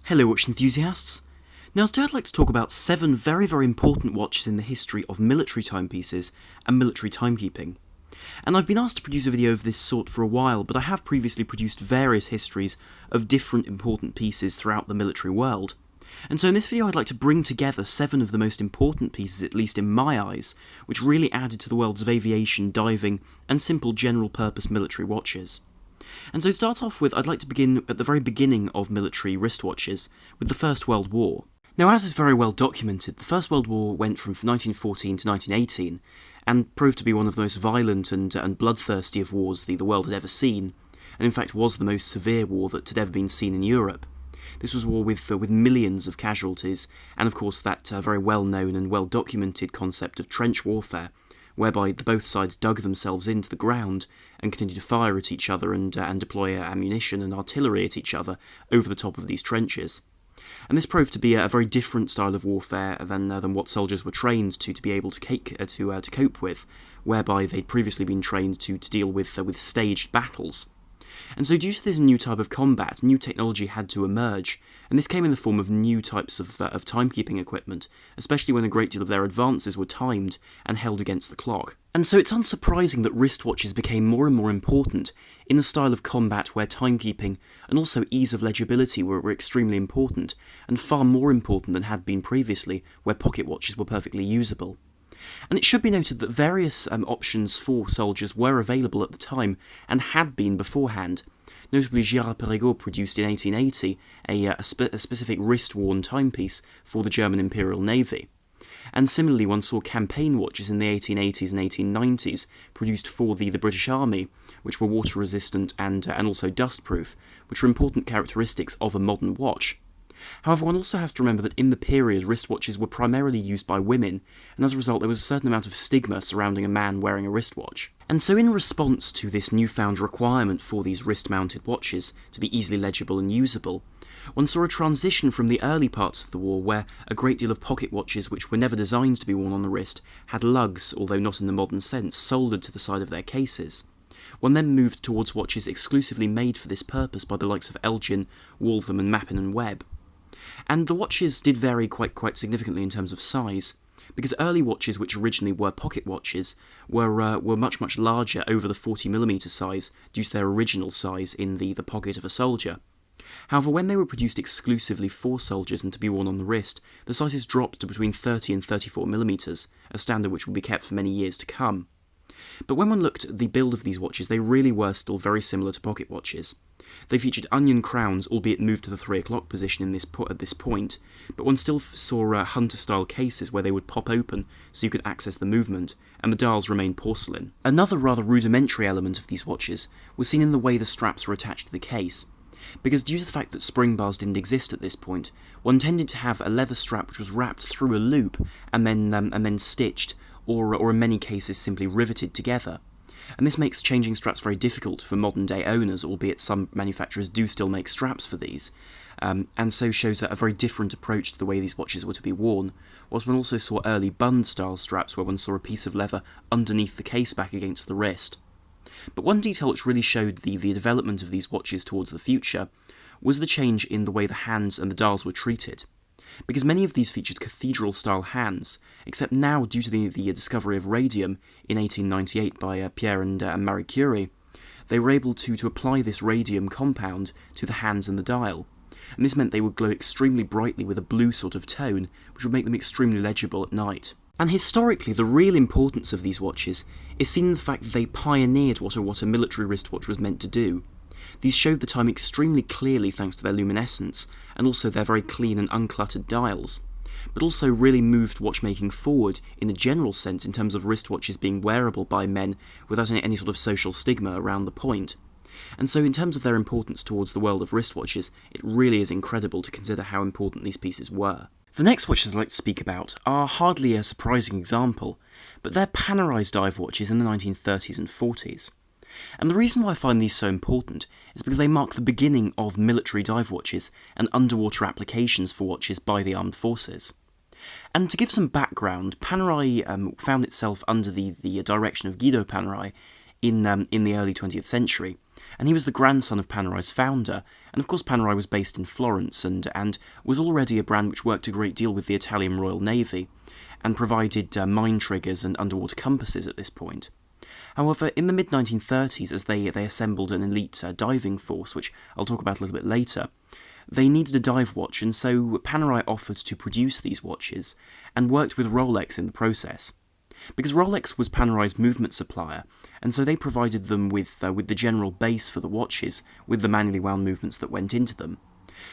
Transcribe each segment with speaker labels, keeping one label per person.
Speaker 1: Hello watch enthusiasts! Now today I'd like to talk about 7 very important watches in the history of military timepieces and military timekeeping. And I've been asked to produce a video of this sort for a while, but I have previously produced various histories of different important pieces throughout the military world. And so in this video I'd like to bring together 7 of the most important pieces, at least in my eyes, which really added to the worlds of aviation, diving, and simple general purpose military watches. And so to start off with, I'd like to begin at the very beginning of military wristwatches, with the First World War. Now, as is very well documented, the First World War went from 1914 to 1918, and proved to be one of the most violent and bloodthirsty of wars the world had ever seen, and in fact was the most severe war that had ever been seen in Europe. This was a war with millions of casualties, and of course that very well-known and well-documented concept of trench warfare, whereby both sides dug themselves into the ground and continued to fire at each other and deploy ammunition and artillery at each other over the top of these trenches. And this proved to be a very different style of warfare than what soldiers were trained to be able to cope with, whereby they'd previously been trained to deal with staged battles. And so due to this new type of combat, new technology had to emerge, and this came in the form of new types of timekeeping equipment, especially when a great deal of their advances were timed and held against the clock. And so it's unsurprising that wristwatches became more and more important in a style of combat where timekeeping and also ease of legibility were extremely important, and far more important than had been previously, where pocket watches were perfectly usable. And it should be noted that various options for soldiers were available at the time, and had been beforehand. Notably, Girard-Perregaux produced in 1880 a specific wrist-worn timepiece for the German Imperial Navy. And similarly, one saw campaign watches in the 1880s and 1890s produced for the British Army, which were water-resistant and also dust-proof, which were important characteristics of a modern watch. However, one also has to remember that in the period, wristwatches were primarily used by women, and as a result there was a certain amount of stigma surrounding a man wearing a wristwatch. And so in response to this newfound requirement for these wrist-mounted watches to be easily legible and usable, one saw a transition from the early parts of the war where a great deal of pocket watches which were never designed to be worn on the wrist had lugs, although not in the modern sense, soldered to the side of their cases. One then moved towards watches exclusively made for this purpose by the likes of Elgin, Waltham and Mappin and Webb. And the watches did vary quite significantly in terms of size, because early watches, which originally were pocket watches, were much larger, over the 40mm size, due to their original size in the pocket of a soldier. However, when they were produced exclusively for soldiers and to be worn on the wrist, the sizes dropped to between 30 and 34mm, a standard which would be kept for many years to come. But when one looked at the build of these watches, they really were still very similar to pocket watches. They featured onion crowns, albeit moved to the 3 o'clock position at this point, but one still saw hunter-style cases where they would pop open so you could access the movement, and the dials remained porcelain. Another rather rudimentary element of these watches was seen in the way the straps were attached to the case, because due to the fact that spring bars didn't exist at this point, one tended to have a leather strap which was wrapped through a loop and then stitched, or in many cases simply riveted together. And this makes changing straps very difficult for modern-day owners, albeit some manufacturers do still make straps for these, and so shows a very different approach to the way these watches were to be worn, whilst one also saw early bund-style straps where one saw a piece of leather underneath the case back against the wrist. But one detail which really showed the development of these watches towards the future was the change in the way the hands and the dials were treated. Because many of these featured cathedral-style hands, except now due to the discovery of radium in 1898 by Pierre and Marie Curie, they were able to apply this radium compound to the hands and the dial, and this meant they would glow extremely brightly with a blue sort of tone, which would make them extremely legible at night. And historically, the real importance of these watches is seen in the fact that they pioneered what a military wristwatch was meant to do. These showed the time extremely clearly thanks to their luminescence, and also their very clean and uncluttered dials, but also really moved watchmaking forward in a general sense in terms of wristwatches being wearable by men without any sort of social stigma around the point. And so in terms of their importance towards the world of wristwatches, it really is incredible to consider how important these pieces were. The next watches I'd like to speak about are hardly a surprising example, but they're Panerai dive watches in the 1930s and 40s. And the reason why I find these so important is because they mark the beginning of military dive watches and underwater applications for watches by the armed forces. And to give some background, Panerai found itself under the direction of Guido Panerai in the early 20th century, and he was the grandson of Panerai's founder, and of course Panerai was based in Florence and was already a brand which worked a great deal with the Italian Royal Navy, and provided mine triggers and underwater compasses at this point. However, in the mid-1930s, as they assembled an elite diving force, which I'll talk about a little bit later, they needed a dive watch, and so Panerai offered to produce these watches, and worked with Rolex in the process. Because Rolex was Panerai's movement supplier, and so they provided them with the general base for the watches, with the manually wound movements that went into them.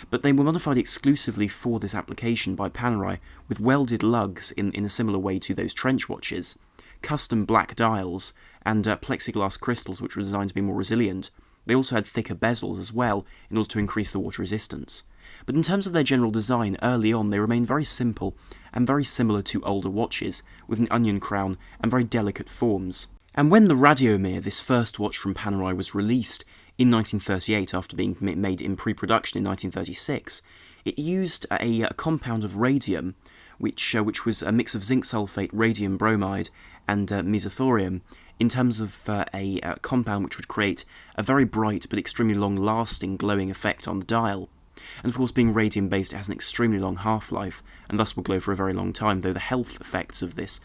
Speaker 1: But they were modified exclusively for this application by Panerai, with welded lugs in a similar way to those trench watches, custom black dials, and plexiglass crystals which were designed to be more resilient. They also had thicker bezels as well, in order to increase the water resistance. But in terms of their general design, early on they remained very simple and very similar to older watches, with an onion crown and very delicate forms. And when the Radiomir, this first watch from Panerai, was released in 1938 after being made in pre-production in 1936, it used a compound of radium, which was a mix of zinc sulfate, radium bromide, and mesothorium, in terms of a compound which would create a very bright but extremely long-lasting glowing effect on the dial. And of course, being radium-based, it has an extremely long half-life, and thus will glow for a very long time, though the health effects of this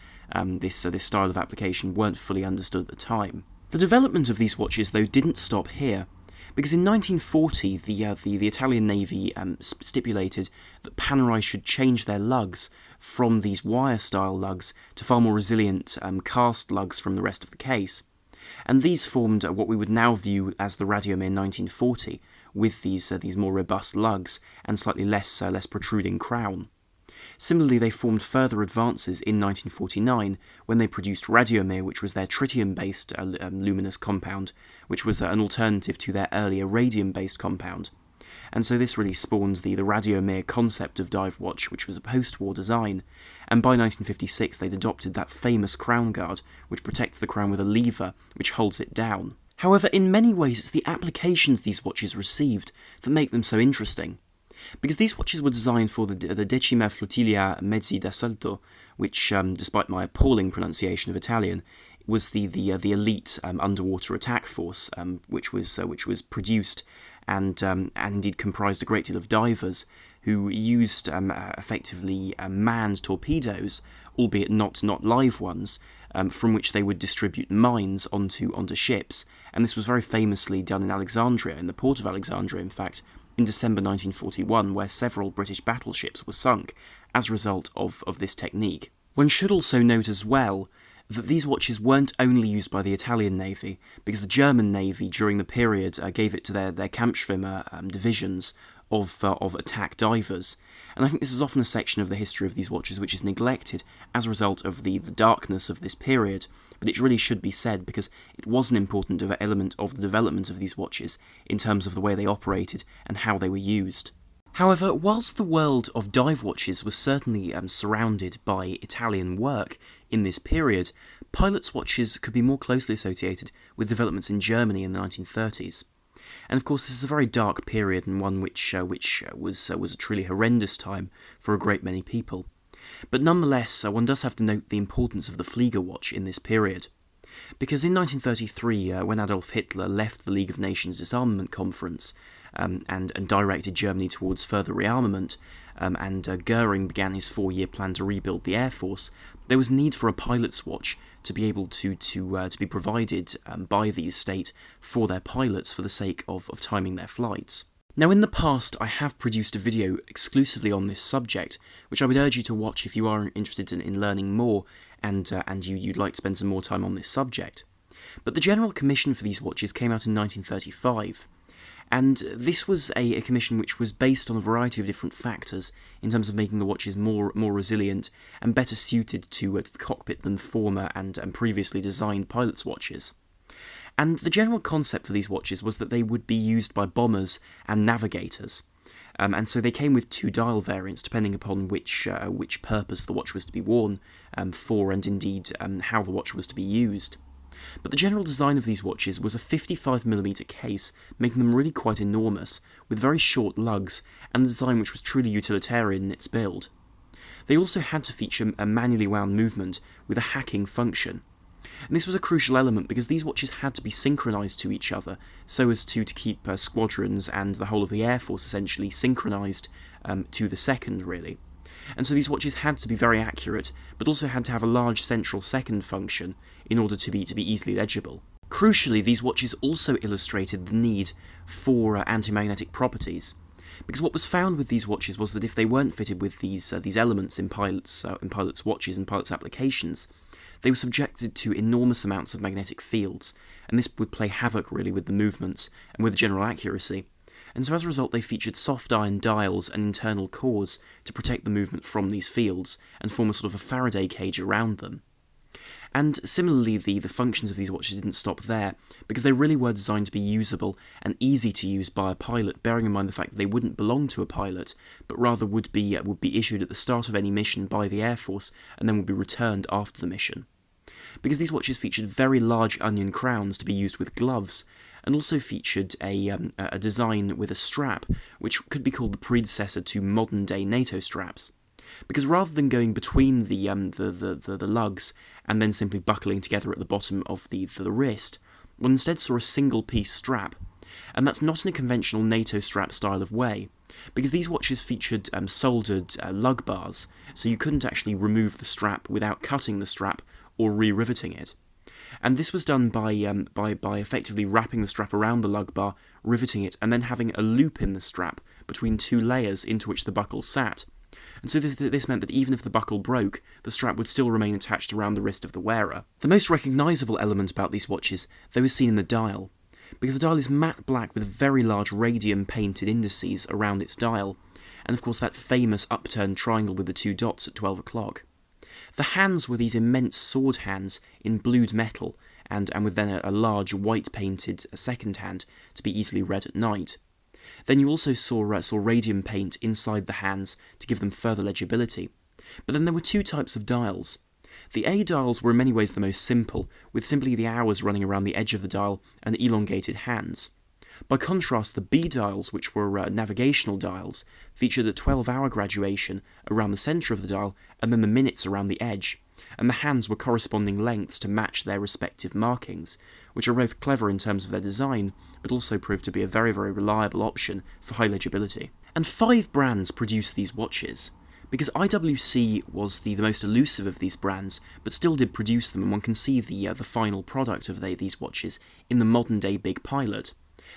Speaker 1: style of application weren't fully understood at the time. The development of these watches, though, didn't stop here, because in 1940, the Italian Navy stipulated that Panerai should change their lugs from these wire-style lugs to far more resilient cast lugs from the rest of the case. And these formed what we would now view as the Radiomir 1940, with these more robust lugs and slightly less protruding crown. Similarly, they formed further advances in 1949 when they produced Radiomir, which was their tritium-based luminous compound, which was an alternative to their earlier radium-based compound. And so this really spawns the Radiomir concept of dive watch, which was a post-war design, and by 1956 they'd adopted that famous crown guard, which protects the crown with a lever, which holds it down. However, in many ways it's the applications these watches received that make them so interesting. Because these watches were designed for the Decima Flottiglia Mezzi d'Assalto, which, despite my appalling pronunciation of Italian, was the elite underwater attack force, which was produced and indeed comprised a great deal of divers who used effectively manned torpedoes, albeit not live ones, from which they would distribute mines onto ships. And this was very famously done in Alexandria, in the port of Alexandria, in fact, in December 1941, where several British battleships were sunk as a result of this technique. One should also note as well that these watches weren't only used by the Italian Navy, because the German Navy during the period gave it to their Kampfschwimmer divisions of attack divers. And I think this is often a section of the history of these watches which is neglected as a result of the darkness of this period, but it really should be said because it was an important element of the development of these watches in terms of the way they operated and how they were used. However, whilst the world of dive watches was certainly surrounded by Italian work in this period, pilots' watches could be more closely associated with developments in Germany in the 1930s. And of course this is a very dark period and one which was a truly horrendous time for a great many people. But nonetheless, one does have to note the importance of the Flieger watch in this period. Because in 1933, when Adolf Hitler left the League of Nations Disarmament Conference and directed Germany towards further rearmament, and Goering began his 4-year plan to rebuild the Air Force, there was need for a pilot's watch to be able to be provided by the state for their pilots for the sake of timing their flights. Now, in the past, I have produced a video exclusively on this subject, which I would urge you to watch if you are interested in learning more and you'd like to spend some more time on this subject. But the General Commission for these watches came out in 1935, and this was a commission which was based on a variety of different factors in terms of making the watches more resilient and better suited to the cockpit than former and previously designed pilots' watches. And the general concept for these watches was that they would be used by bombers and navigators. And so they came with 2 dial variants, depending upon which purpose the watch was to be worn for, and indeed how the watch was to be used. But the general design of these watches was a 55mm case, making them really quite enormous, with very short lugs, and a design which was truly utilitarian in its build. They also had to feature a manually wound movement with a hacking function. And this was a crucial element because these watches had to be synchronised to each other so as to keep squadrons and the whole of the Air Force essentially synchronised to the second, really. And so these watches had to be very accurate, but also had to have a large central second function in order to be easily legible. Crucially, these watches also illustrated the need for anti-magnetic properties, because what was found with these watches was that if they weren't fitted with these elements in pilots' watches and pilots' applications, they were subjected to enormous amounts of magnetic fields, and this would play havoc really with the movements and with the general accuracy. And so as a result they featured soft iron dials and internal cores to protect the movement from these fields and form a sort of a Faraday cage around them. And similarly, the functions of these watches didn't stop there, because they really were designed to be usable and easy to use by a pilot, bearing in mind the fact that they wouldn't belong to a pilot, but rather would be issued at the start of any mission by the Air Force and then would be returned after the mission. Because these watches featured very large onion crowns to be used with gloves, and also featured a design with a strap, which could be called the predecessor to modern-day NATO straps. Because rather than going between the lugs and then simply buckling together at the bottom of the wrist, one instead saw a single-piece strap. And that's not in a conventional NATO strap style of way, because these watches featured soldered lug bars, so you couldn't actually remove the strap without cutting the strap or re-riveting it. And this was done by effectively wrapping the strap around the lug bar, riveting it, and then having a loop in the strap between two layers into which the buckle sat. And so this meant that even if the buckle broke, the strap would still remain attached around the wrist of the wearer. The most recognisable element about these watches, though, is seen in the dial, because the dial is matte black with very large radium painted indices around its dial, and of course that famous upturned triangle with the two dots at 12 o'clock. The hands were these immense sword hands in blued metal, and with then a large white-painted second hand to be easily read at night. Then you also saw radium paint inside the hands to give them further legibility. But then there were two types of dials. The A dials were in many ways the most simple, with simply the hours running around the edge of the dial and elongated hands. By contrast, the B dials, which were navigational dials, featured a 12-hour graduation around the centre of the dial and then the minutes around the edge, and the hands were corresponding lengths to match their respective markings, which are both clever in terms of their design, but also proved to be a very, very reliable option for high legibility. And 5 brands produced these watches, because IWC was the most elusive of these brands, but still did produce them, and one can see the final product of these watches in the modern-day Big Pilot.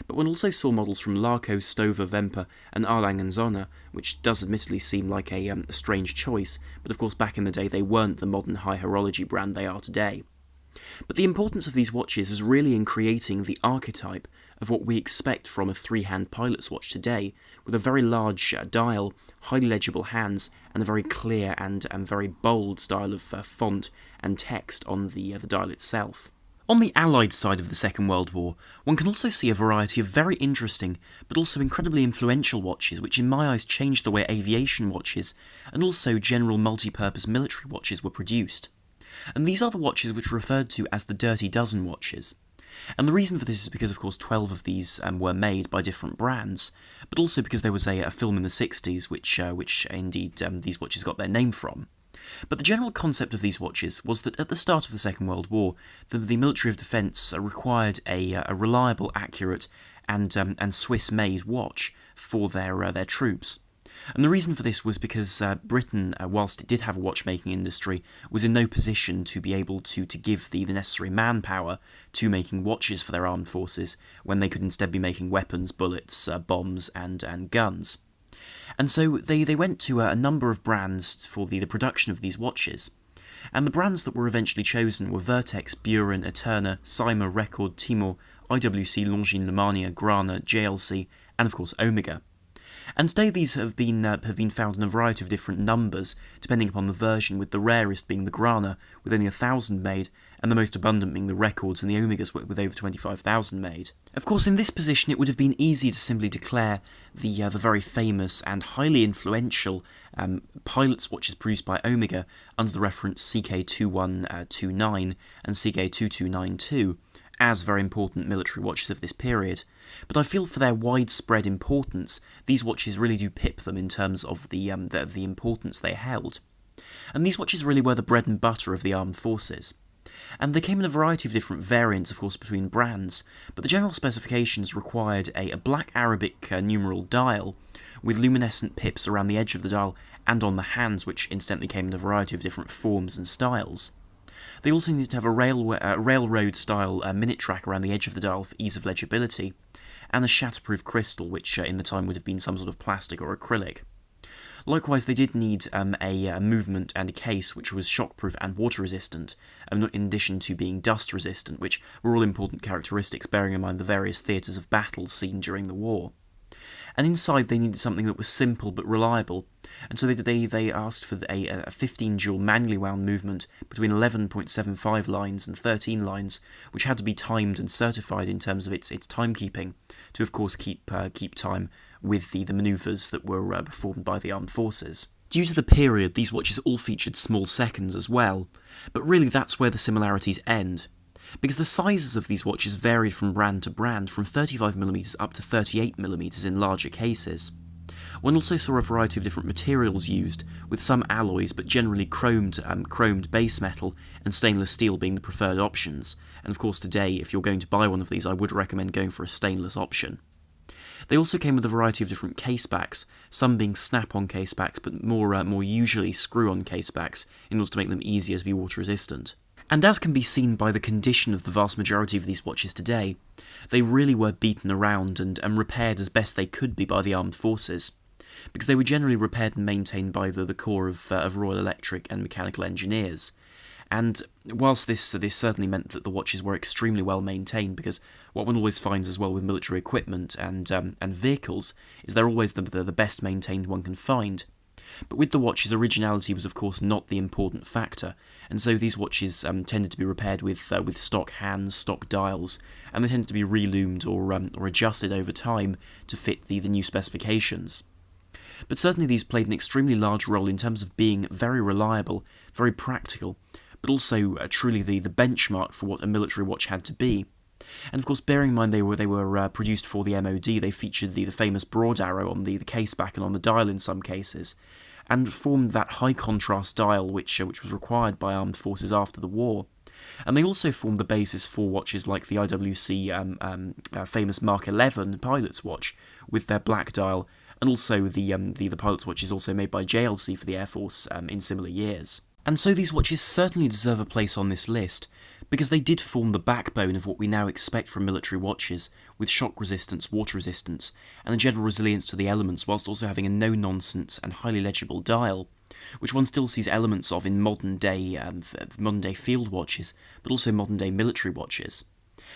Speaker 1: But one also saw models from Larco, Stover, Vemper, and Arlang & Zona, which does admittedly seem like a strange choice, but of course back in the day they weren't the modern high horology brand they are today. But the importance of these watches is really in creating the archetype of what we expect from a three-hand pilot's watch today, with a very large dial, highly legible hands, and a very clear and very bold style of font and text on the dial itself. On the Allied side of the Second World War, one can also see a variety of very interesting, but also incredibly influential watches, which in my eyes changed the way aviation watches, and also general multi-purpose military watches were produced. And these are the watches which are referred to as the Dirty Dozen watches. And the reason for this is because, of course, 12 of these were made by different brands, but also because there was a film in the 60s which indeed these watches got their name from. But the general concept of these watches was that at the start of the Second World War, the military of defence required a reliable, accurate, and Swiss-made watch for their troops. And the reason for this was because Britain, whilst it did have a watchmaking industry, was in no position to be able to give the necessary manpower to making watches for their armed forces, when they could instead be making weapons, bullets, bombs, and guns. And so they went to a number of brands for the production of these watches. And the brands that were eventually chosen were Vertex, Buren, Eterna, Cyma, Record, Timor, IWC, Longines, Lemania, Grana, JLC, and of course Omega. And today these have been found in a variety of different numbers, depending upon the version, with the rarest being the Grana, with only 1,000 made, and the most abundant being the Records and the Omegas with over 25,000 made. Of course, in this position it would have been easy to simply declare the very famous and highly influential pilot's watches produced by Omega under the reference CK2129 and CK2292 as very important military watches of this period. But I feel for their widespread importance, these watches really do pip them in terms of the importance they held. And these watches really were the bread and butter of the armed forces. And they came in a variety of different variants, of course, between brands, but the general specifications required a black Arabic numeral dial with luminescent pips around the edge of the dial and on the hands, which incidentally came in a variety of different forms and styles. They also needed to have a railroad-style minute track around the edge of the dial for ease of legibility, and a shatterproof crystal, which in the time would have been some sort of plastic or acrylic. Likewise, they did need a movement and a case which was shockproof and water-resistant, in addition to being dust-resistant, which were all important characteristics, bearing in mind the various theatres of battle seen during the war. And inside they needed something that was simple but reliable, and so they asked for a 15-jewel manually wound movement between 11.75 lines and 13 lines, which had to be timed and certified in terms of its timekeeping, to of course keep time with the manoeuvres that were performed by the armed forces. Due to the period, these watches all featured small seconds as well, but really that's where the similarities end, because the sizes of these watches varied from brand to brand, from 35mm up to 38mm in larger cases. One also saw a variety of different materials used, with some alloys but generally chromed base metal and stainless steel being the preferred options, and of course today, if you're going to buy one of these, I would recommend going for a stainless option. They also came with a variety of different casebacks, some being snap-on casebacks, but more usually screw-on casebacks, in order to make them easier to be water-resistant. And as can be seen by the condition of the vast majority of these watches today, they really were beaten around and repaired as best they could be by the armed forces, because they were generally repaired and maintained by the Corps of Royal Electric and Mechanical Engineers. And whilst this certainly meant that the watches were extremely well maintained, because what one always finds as well with military equipment and vehicles is they're always the best maintained one can find. But with the watches, originality was of course not the important factor, and so these watches tended to be repaired with stock hands, stock dials, and they tended to be reloomed or adjusted over time to fit the new specifications. But certainly these played an extremely large role in terms of being very reliable, very practical, but also truly the benchmark for what a military watch had to be. And of course, bearing in mind they were produced for the MOD, they featured the famous broad arrow on the caseback and on the dial in some cases, and formed that high contrast dial which was required by armed forces after the war. And they also formed the basis for watches like the IWC famous Mark 11 pilot's watch with their black dial, and also the pilot's watch is also made by JLC for the Air Force in similar years. And so these watches certainly deserve a place on this list, because they did form the backbone of what we now expect from military watches, with shock resistance, water resistance, and a general resilience to the elements, whilst also having a no-nonsense and highly legible dial, which one still sees elements of in modern-day field watches, but also modern-day military watches.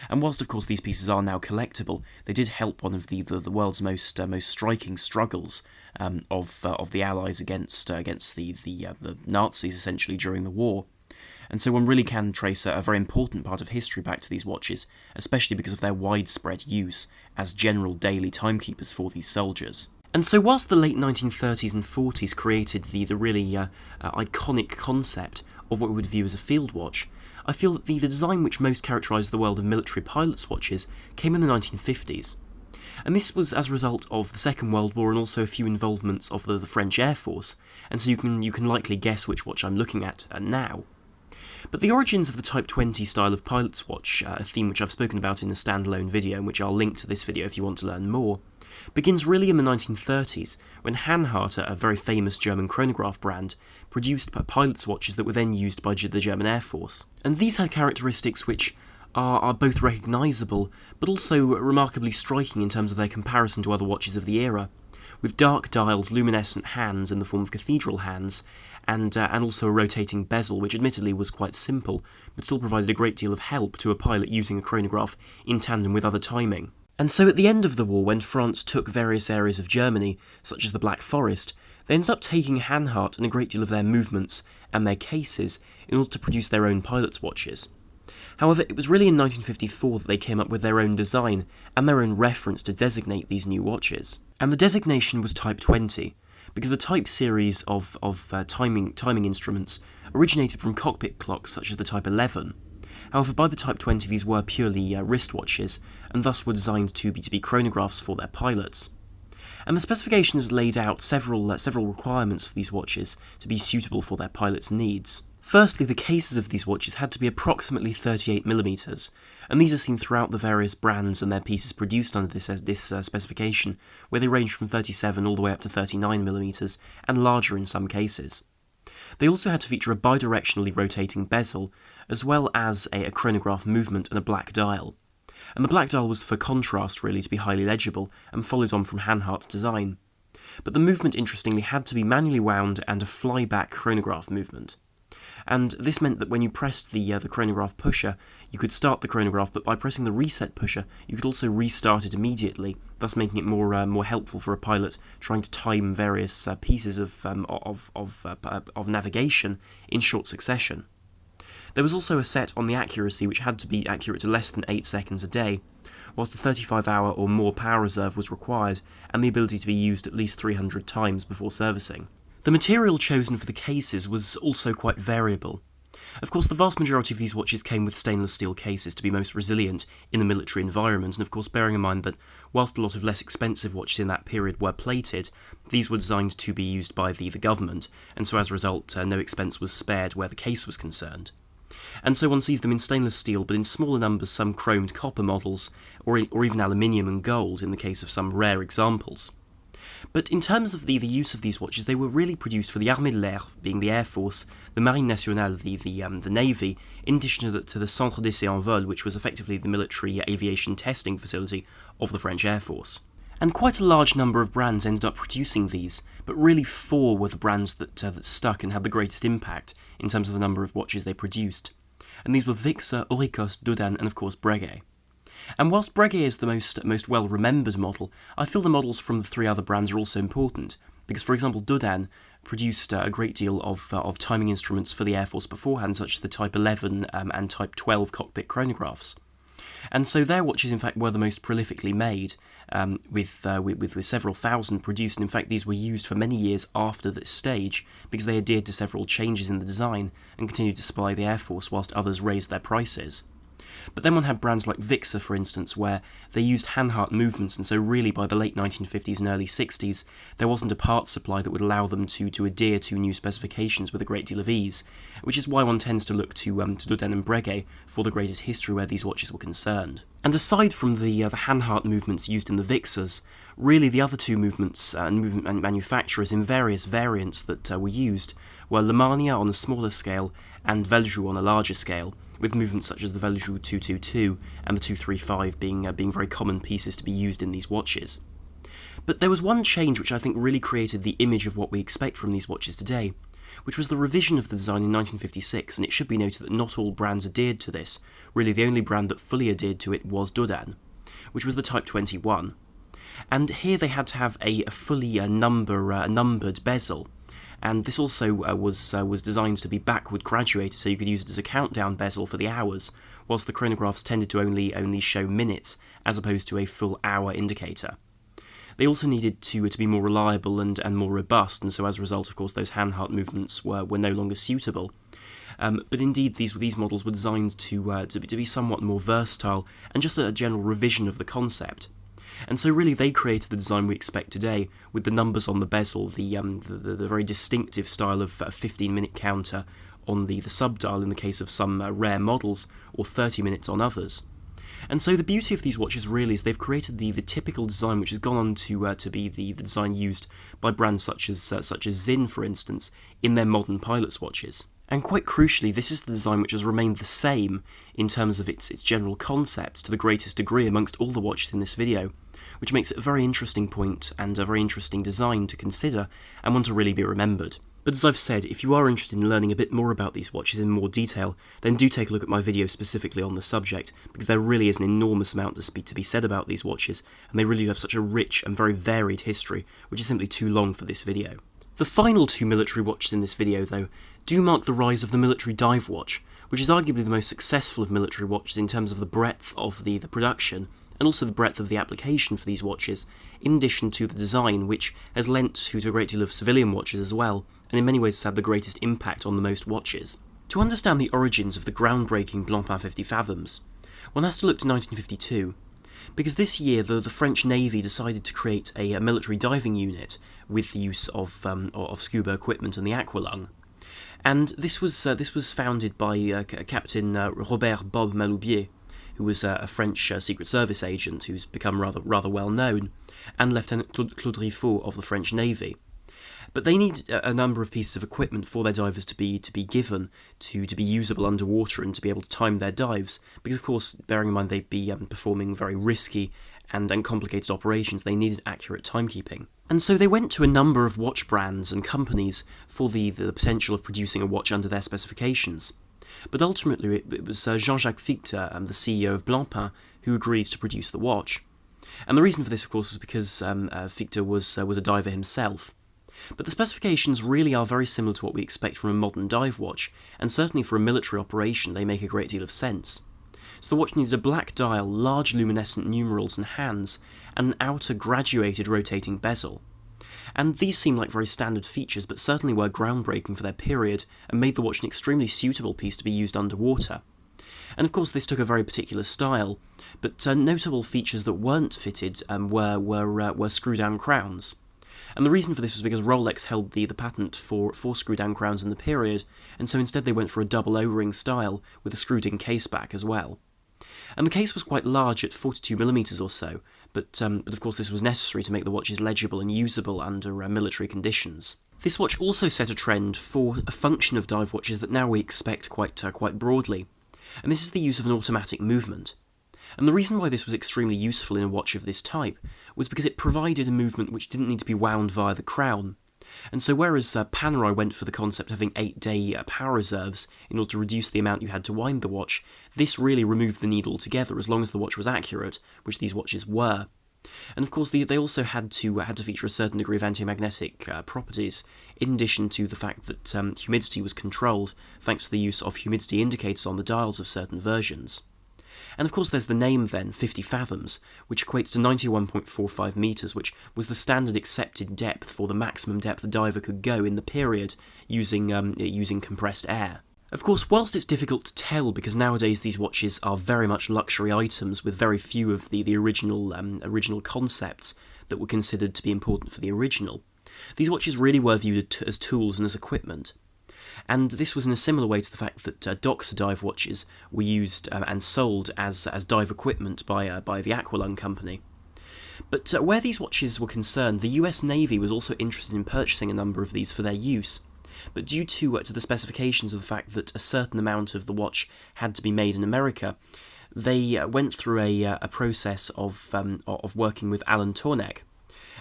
Speaker 1: And whilst of course these pieces are now collectible, they did help one of the world's most striking struggles of the Allies against the Nazis essentially during the war. And so one really can trace a very important part of history back to these watches, especially because of their widespread use as general daily timekeepers for these soldiers. And so whilst the late 1930s and 40s created the really iconic concept of what we would view as a field watch, I feel that the design which most characterised the world of military pilots' watches came in the 1950s. And this was as a result of the Second World War and also a few involvements of the French Air Force, and so you can likely guess which watch I'm looking at now. But the origins of the Type 20 style of pilot's watch, a theme which I've spoken about in a standalone video, and which I'll link to this video if you want to learn more, begins really in the 1930s, when Hanharter, a very famous German chronograph brand, produced pilot's watches that were then used by the German Air Force. And these had characteristics which are both recognisable, but also remarkably striking in terms of their comparison to other watches of the era, with dark dials, luminescent hands in the form of cathedral hands, and also a rotating bezel, which admittedly was quite simple, but still provided a great deal of help to a pilot using a chronograph in tandem with other timing. And so at the end of the war, when France took various areas of Germany, such as the Black Forest, they ended up taking Hanhart and a great deal of their movements and their cases in order to produce their own pilot's watches. However, it was really in 1954 that they came up with their own design and their own reference to designate these new watches. And the designation was Type 20, because the Type series of timing instruments originated from cockpit clocks such as the Type 11. However, by the Type 20 these were purely wristwatches, and thus were designed to be chronographs for their pilots. And the specifications laid out several requirements for these watches to be suitable for their pilots' needs. Firstly, the cases of these watches had to be approximately 38mm, and these are seen throughout the various brands and their pieces produced under this specification, where they range from 37 all the way up to 39mm, and larger in some cases. They also had to feature a bidirectionally rotating bezel, as well as a chronograph movement and a black dial. And the black dial was for contrast, really, to be highly legible, and followed on from Hanhart's design. But the movement, interestingly, had to be manually wound and a flyback chronograph movement. And this meant that when you pressed the chronograph pusher, you could start the chronograph, but by pressing the reset pusher, you could also restart it immediately, thus making it more helpful for a pilot trying to time various pieces of navigation in short succession. There was also a set on the accuracy which had to be accurate to less than 8 seconds a day, whilst a 35-hour or more power reserve was required, and the ability to be used at least 300 times before servicing. The material chosen for the cases was also quite variable. Of course, the vast majority of these watches came with stainless steel cases to be most resilient in a military environment, and of course bearing in mind that whilst a lot of less expensive watches in that period were plated, these were designed to be used by the government, and so as a result no expense was spared where the case was concerned. And so one sees them in stainless steel, but in smaller numbers some chromed copper models, or even aluminium and gold in the case of some rare examples. But in terms of the use of these watches, they were really produced for the Armée de l'Air, being the Air Force, the Marine Nationale, the Navy, in addition to the Centre d'Essai en Vol, which was effectively the military aviation testing facility of the French Air Force. And quite a large number of brands ended up producing these, but really 4 were the brands that stuck and had the greatest impact in terms of the number of watches they produced. And these were Wichser, Auricos, Dodane, and of course Breguet. And whilst Breguet is the most well-remembered model, I feel the models from the 3 other brands are also important, because for example Dodane produced a great deal of timing instruments for the Air Force beforehand, such as the Type 11 and Type 12 cockpit chronographs. And so their watches in fact were the most prolifically made, with several thousand produced, and in fact these were used for many years after this stage, because they adhered to several changes in the design and continued to supply the Air Force whilst others raised their prices. But then one had brands like Wichser, for instance, where they used Hanhart movements, and so really by the late 1950s and early 60s, there wasn't a parts supply that would allow them to adhere to new specifications with a great deal of ease, which is why one tends to look to Dodane and Breguet for the greatest history where these watches were concerned. And aside from the Hanhart movements used in the Wichsers, really the other 2 movements and movement manufacturers in various variants that were used were Lemania on a smaller scale and Valjoux on a larger scale, with movements such as the Valjoux 222 and the 235 being very common pieces to be used in these watches. But there was one change which I think really created the image of what we expect from these watches today, which was the revision of the design in 1956, and it should be noted that not all brands adhered to this. Really the only brand that fully adhered to it was Dodane, which was the Type 21. And here they had to have a fully numbered bezel, and this also was designed to be backward graduated, so you could use it as a countdown bezel for the hours, whilst the chronographs tended to only show minutes, as opposed to a full hour indicator. They also needed to be more reliable and more robust, and so as a result, of course, those Hanhart movements were no longer suitable. But indeed, these models were designed to be somewhat more versatile, and just a general revision of the concept. And so really they created the design we expect today, with the numbers on the bezel, the very distinctive style of 15-minute counter on the subdial in the case of some rare models, or 30 minutes on others. And so the beauty of these watches really is they've created the typical design which has gone on to be the design used by brands such as Zinn, for instance, in their modern pilot's watches. And quite crucially, this is the design which has remained the same in terms of its general concept to the greatest degree amongst all the watches in this video, which makes it a very interesting point and a very interesting design to consider and one to really be remembered. But as I've said, if you are interested in learning a bit more about these watches in more detail, then do take a look at my video specifically on the subject, because there really is an enormous amount to be said about these watches, and they really do have such a rich and very varied history, which is simply too long for this video. The final 2 military watches in this video, though, do mark the rise of the military dive watch, which is arguably the most successful of military watches in terms of the breadth of the production, and also the breadth of the application for these watches, in addition to the design, which has lent to a great deal of civilian watches as well, and in many ways has had the greatest impact on the most watches. To understand the origins of the groundbreaking Blancpain 50-Fathoms, one has to look to 1952, because this year the French Navy decided to create a military diving unit with the use of scuba equipment and the aqualung. And this was founded by Captain Robert Bob Maloubier, who was a French Secret Service agent who's become rather well known, and Lieutenant Claude Riffaut of the French Navy. But they need a number of pieces of equipment for their divers to be given to be usable underwater and to be able to time their dives, because of course, bearing in mind they'd be performing very risky and complicated operations, they needed accurate timekeeping. And so they went to a number of watch brands and companies for the potential of producing a watch under their specifications. But ultimately it was Jean-Jacques Fichte, the CEO of Blancpain, who agreed to produce the watch. And the reason for this, of course, is because Fichte was a diver himself. But the specifications really are very similar to what we expect from a modern dive watch, and certainly for a military operation they make a great deal of sense. So the watch needs a black dial, large luminescent numerals and hands, and an outer graduated rotating bezel. And these seem like very standard features, but certainly were groundbreaking for their period, and made the watch an extremely suitable piece to be used underwater. And of course this took a very particular style, but notable features that weren't fitted were screw-down crowns. And the reason for this was because Rolex held the patent for screw-down crowns in the period, and so instead they went for a double O-ring style with a screwed-in case back as well. And the case was quite large at 42mm or so, but of course this was necessary to make the watches legible and usable under military conditions. This watch also set a trend for a function of dive watches that now we expect quite broadly, and this is the use of an automatic movement. And the reason why this was extremely useful in a watch of this type was because it provided a movement which didn't need to be wound via the crown. And so whereas Panerai went for the concept of having 8-day power reserves in order to reduce the amount you had to wind the watch, this really removed the need altogether as long as the watch was accurate, which these watches were. And of course they also had to feature a certain degree of anti-magnetic properties, in addition to the fact that humidity was controlled thanks to the use of humidity indicators on the dials of certain versions. And of course there's the name then, 50 fathoms, which equates to 91.45 metres, which was the standard accepted depth for the maximum depth a diver could go in the period using compressed air. Of course, whilst it's difficult to tell because nowadays these watches are very much luxury items with very few of the original concepts that were considered to be important for the original, these watches really were viewed as tools and as equipment. And this was in a similar way to the fact that Doxa dive watches were used and sold as dive equipment by the Aqualung company. But where these watches were concerned, the US Navy was also interested in purchasing a number of these for their use. But due to the specifications of the fact that a certain amount of the watch had to be made in America, they went through a process of working with Alan Tornek,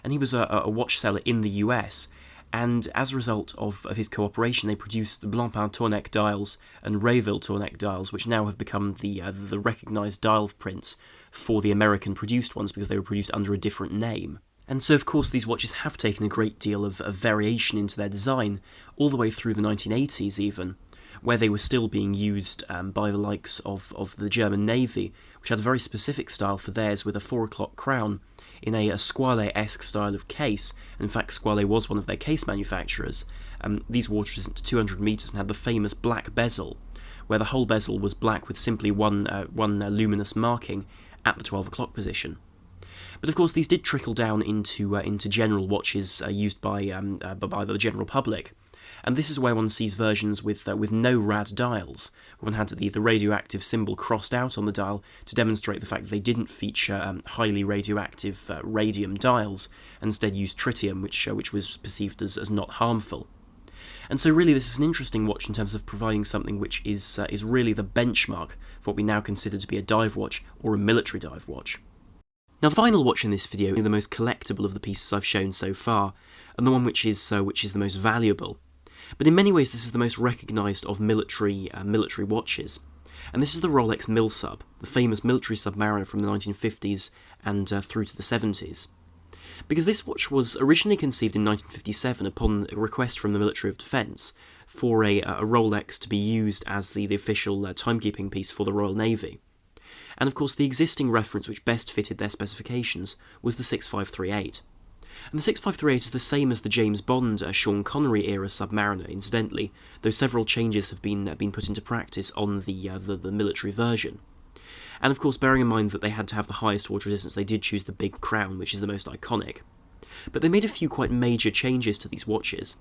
Speaker 1: and he was a watch seller in the US. And as a result of his cooperation, they produced the Blancpain Tornek dials and Rayville Tornek dials, which now have become the recognised dial prints for the American-produced ones because they were produced under a different name. And so, of course, these watches have taken a great deal of variation into their design, all the way through the 1980s even, where they were still being used by the likes of the German Navy, which had a very specific style for theirs with a 4 o'clock crown, in a Squale-esque style of case. In fact, Squale was one of their case manufacturers. These watches to 200 metres and had the famous black bezel, where the whole bezel was black with simply one luminous marking at the 12 o'clock position. But of course, these did trickle down into general watches used by the general public. And this is where one sees versions with no rad dials, where one had the radioactive symbol crossed out on the dial to demonstrate the fact that they didn't feature highly radioactive radium dials, and instead used tritium, which was perceived as not harmful. And so really this is an interesting watch in terms of providing something which is really the benchmark for what we now consider to be a dive watch or a military dive watch. Now the final watch in this video is the most collectible of the pieces I've shown so far, and the one which is the most valuable. But in many ways this is the most recognised of military watches. And this is the Rolex Milsub, the famous military submariner from the 1950s and through to the 70s. Because this watch was originally conceived in 1957 upon a request from the Military of Defence for a Rolex to be used as the official timekeeping piece for the Royal Navy. And of course the existing reference which best fitted their specifications was the 6538. And the 6538 is the same as the James Bond Sean Connery era Submariner, incidentally, though several changes have been put into practice on the military version. And of course, bearing in mind that they had to have the highest water resistance, they did choose the big crown, which is the most iconic. But they made a few quite major changes to these watches.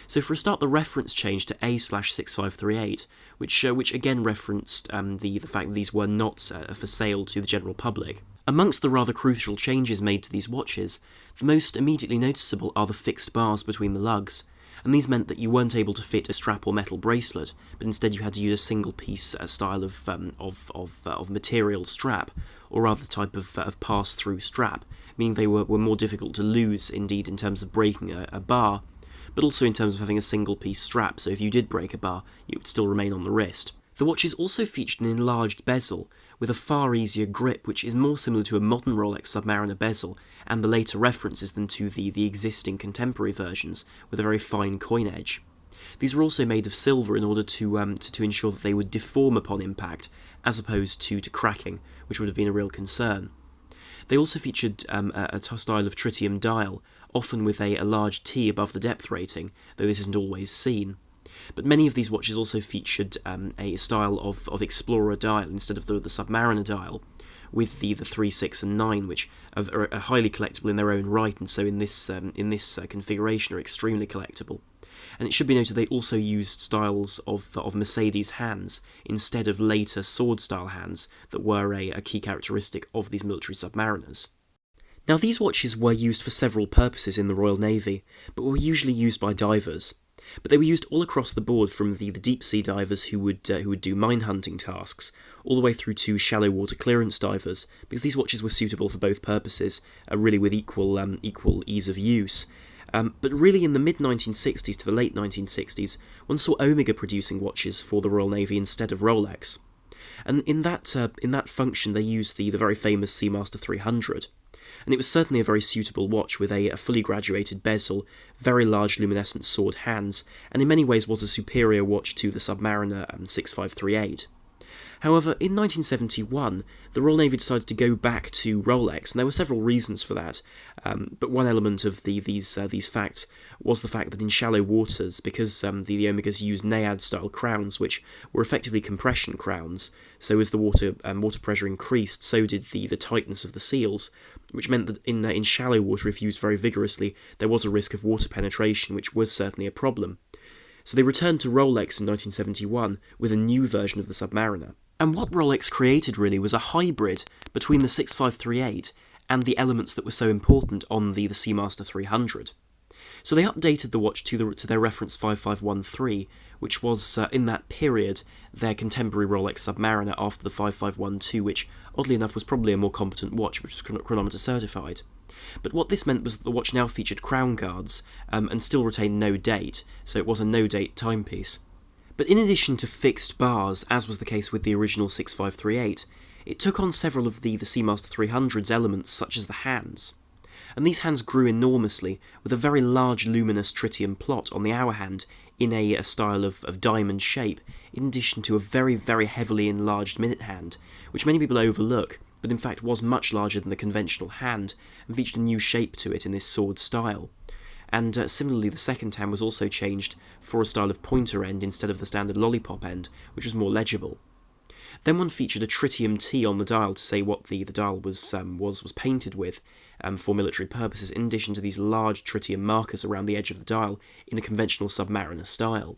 Speaker 1: So for a start, the reference changed to A/6538, which again referenced the fact that these were not for sale to the general public. Amongst the rather crucial changes made to these watches, the most immediately noticeable are the fixed bars between the lugs, and these meant that you weren't able to fit a strap or metal bracelet, but instead you had to use a single-piece style of material strap, or rather type of pass-through strap, meaning they were more difficult to lose, indeed, in terms of breaking a bar, but also in terms of having a single-piece strap, so if you did break a bar, it would still remain on the wrist. The watches also featured an enlarged bezel, with a far easier grip, which is more similar to a modern Rolex Submariner bezel, and the later references than to the existing contemporary versions, with a very fine coin edge. These were also made of silver in order to ensure that they would deform upon impact, as opposed to cracking, which would have been a real concern. They also featured a style of tritium dial, often with a large T above the depth rating, though this isn't always seen. But many of these watches also featured a style of Explorer dial instead of the Submariner dial, with the 3, 6 and 9, which are highly collectible in their own right, and so in this configuration are extremely collectible. And it should be noted they also used styles of Mercedes hands instead of later sword-style hands that were a key characteristic of these military submariners. Now, these watches were used for several purposes in the Royal Navy, but were usually used by divers. But they were used all across the board, from the deep-sea divers who would do mine-hunting tasks, all the way through to shallow water clearance divers, because these watches were suitable for both purposes, really with equal ease of use. But really in the mid-1960s to the late 1960s, one saw Omega producing watches for the Royal Navy instead of Rolex. And in that function they used the very famous Seamaster 300. And it was certainly a very suitable watch with a fully graduated bezel, very large luminescent sword hands, and in many ways was a superior watch to the Submariner 6538. However, in 1971, the Royal Navy decided to go back to Rolex, and there were several reasons for that. But one element of these facts was the fact that in shallow waters, because the Omegas used Naiad-style crowns, which were effectively compression crowns, so as the water pressure increased, so did the tightness of the seals, which meant that in shallow water, if used very vigorously, there was a risk of water penetration, which was certainly a problem. So they returned to Rolex in 1971 with a new version of the Submariner. And what Rolex created really was a hybrid between the 6538 and the elements that were so important on the Seamaster 300. So they updated the watch to their reference 5513, which was, in that period, their contemporary Rolex Submariner after the 5512, which, oddly enough, was probably a more competent watch, which was chronometer certified. But what this meant was that the watch now featured crown guards, and still retained no date, so it was a no-date timepiece. But in addition to fixed bars, as was the case with the original 6538, it took on several of the Seamaster 300's elements, such as the hands. And these hands grew enormously, with a very large luminous tritium plot on the hour hand in a style of diamond shape, in addition to a very, very heavily enlarged minute hand, which many people overlook, but in fact was much larger than the conventional hand, and featured a new shape to it in this sword style. And similarly, the second hand was also changed for a style of pointer end instead of the standard lollipop end, which was more legible. Then one featured a tritium T on the dial to say what the dial was painted with for military purposes, in addition to these large tritium markers around the edge of the dial in a conventional Submariner style.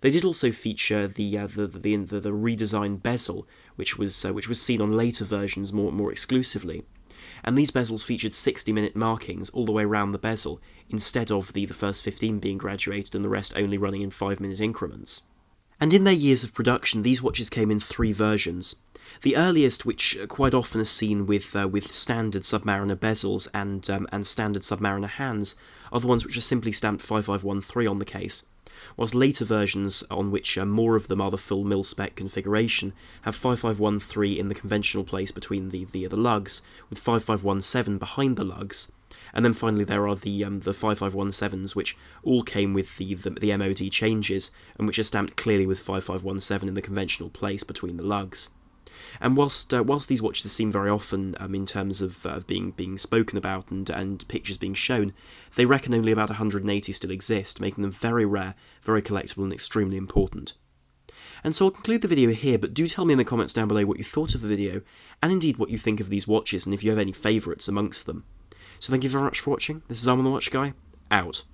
Speaker 1: They did also feature the redesigned bezel, which was seen on later versions more exclusively. And these bezels featured 60-minute markings all the way around the bezel, instead of the first 15 being graduated and the rest only running in 5-minute increments. And in their years of production, these watches came in 3 versions. The earliest, which quite often is seen with standard Submariner bezels and standard Submariner hands, are the ones which are simply stamped 5513 on the case, whilst later versions, on which more of them are the full mil-spec configuration, have 5513 in the conventional place between the lugs, with 5517 behind the lugs, and then finally there are the 5517s, which all came with the MOD changes, and which are stamped clearly with 5517 in the conventional place between the lugs. And whilst these watches seem very often, in terms of being spoken about and pictures being shown, they reckon only about 180 still exist, making them very rare, very collectible, and extremely important. And so I'll conclude the video here, but do tell me in the comments down below what you thought of the video, and indeed what you think of these watches, and if you have any favourites amongst them. So thank you very much for watching. This is Armand the Watch Guy, out.